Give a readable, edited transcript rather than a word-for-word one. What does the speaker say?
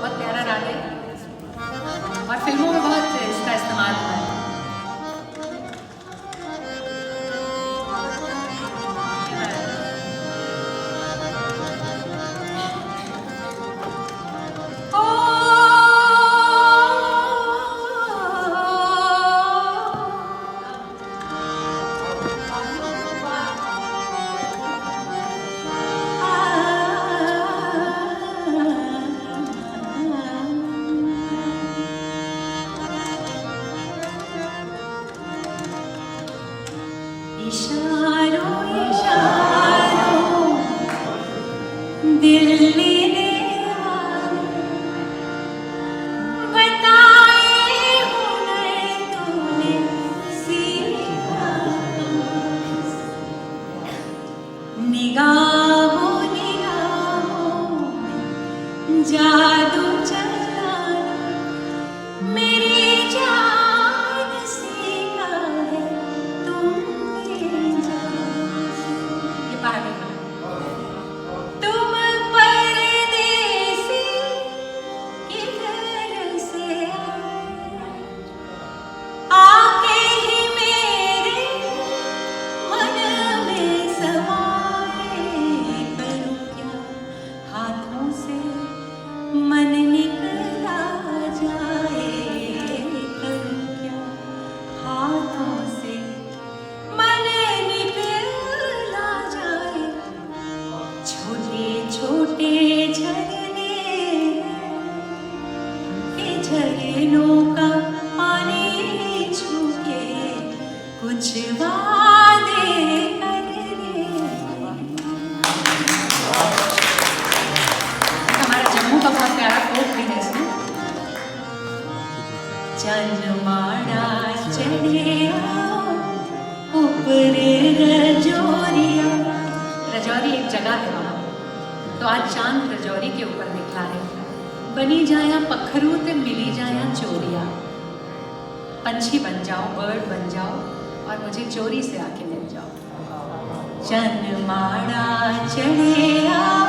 बहुत प्यारा राग है और फिल्मों में बहुत इसका इस्तेमाल हुआ है। इशारों इशारों दिल लेने बताए हुनर तूने सीखा, निगाहों निगाहों में जादू चलाना मेरी जान सीखा है तुमने ये पहाड़ी में तुम परदेसी किधर से आके ही मेरे मन में समाए, करूं क्या हाथों से मन निकला जाए, करूं क्या हाथों से मन निकला जाए। छोटे छोटे झरने के झरनों का पानी छूके कुछ वादे करने। हमारा जम्मू का बहुत प्यारा फोक भी है इसमें। चंदमाड़ा चढ़े आओ ऊपर रजोरिया। रजौरी एक जगह है वहाँ, तो आज चांद रजौरी के ऊपर निकला है। बनी जाया पखरू ते मिली जाया चोरिया, पंछी बन जाओ, बर्ड बन जाओ और मुझे चोरी से आके मिल जाओ। चंदमाड़ा चढ़े आओ